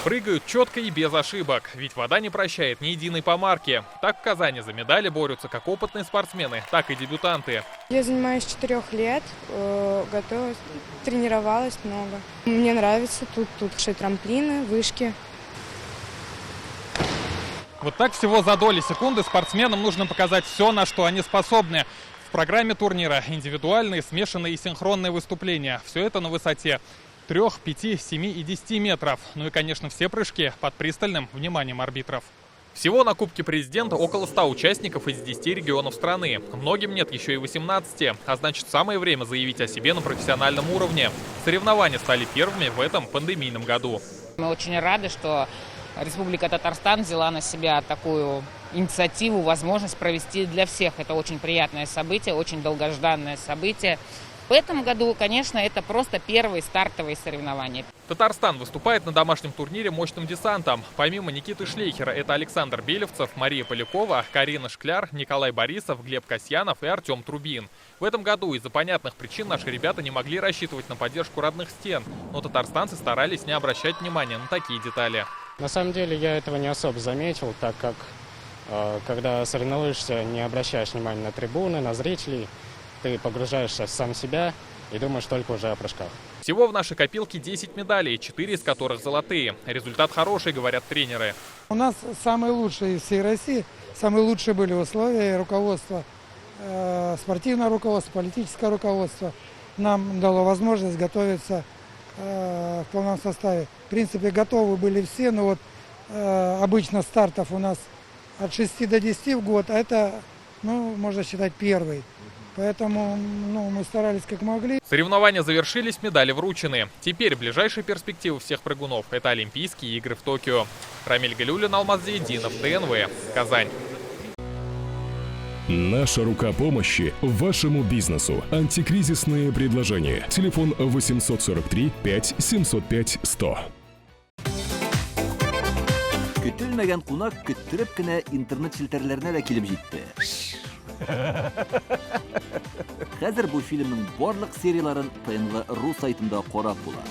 Прыгают четко и без ошибок, ведь вода не прощает ни единой помарки. Так в Казани за медали борются как опытные спортсмены, так и дебютанты. Я занимаюсь с 4 лет, готовилась, тренировалась много. Мне нравится тут трамплины, вышки. Вот так всего за доли секунды спортсменам нужно показать все, на что они способны. В программе турнира индивидуальные, смешанные и синхронные выступления. Все это на высоте 3, 5, 7 и 10 метров. Ну и, конечно, все прыжки под пристальным вниманием арбитров. Всего на Кубке Президента около 100 участников из 10 регионов страны. Многим нет еще и 18, а значит, самое время заявить о себе на профессиональном уровне. Соревнования стали первыми в этом пандемийном году. Мы очень рады, что Республика Татарстан взяла на себя такую инициативу, возможность провести для всех. Это очень приятное событие, очень долгожданное событие. В этом году, конечно, это просто первые стартовые соревнования. Татарстан выступает на домашнем турнире мощным десантом. Помимо Никиты Шлейхера, это Александр Белевцев, Мария Полякова, Карина Шкляр, Николай Борисов, Глеб Касьянов и Артем Трубин. В этом году из-за понятных причин наши ребята не могли рассчитывать на поддержку родных стен, но татарстанцы старались не обращать внимания на такие детали. На самом деле я этого не особо заметил, так как когда соревнуешься, не обращаешь внимания на трибуны, на зрителей, ты погружаешься в сам себя и думаешь только уже о прыжках. Всего в нашей копилке 10 медалей, 4 из которых золотые. Результат хороший, говорят тренеры. У нас самые лучшие из всей России, самые лучшие были условия, и руководство, спортивное руководство, политическое руководство нам дало возможность готовиться в полном составе. В принципе, готовы были все, но вот обычно стартов у нас от 6 до 10 в год, а это, можно считать, первый. Поэтому мы старались как могли. Соревнования завершились, медали вручены. Теперь ближайшие перспективы всех прыгунов – это Олимпийские игры в Токио. Рамиль Галиуллин, Алмаз Зейдинов, ТНВ, Казань. Наша рука помощи вашему бизнесу. Антикризисные предложения. Телефон 843 5 705 100. Көтелмәгән кунак көттүреп кенә интернет челтәрләренә дә килеп җитте. Хәзер бу фильмның барлык серияларын ТНВ.ру сайтында карап була.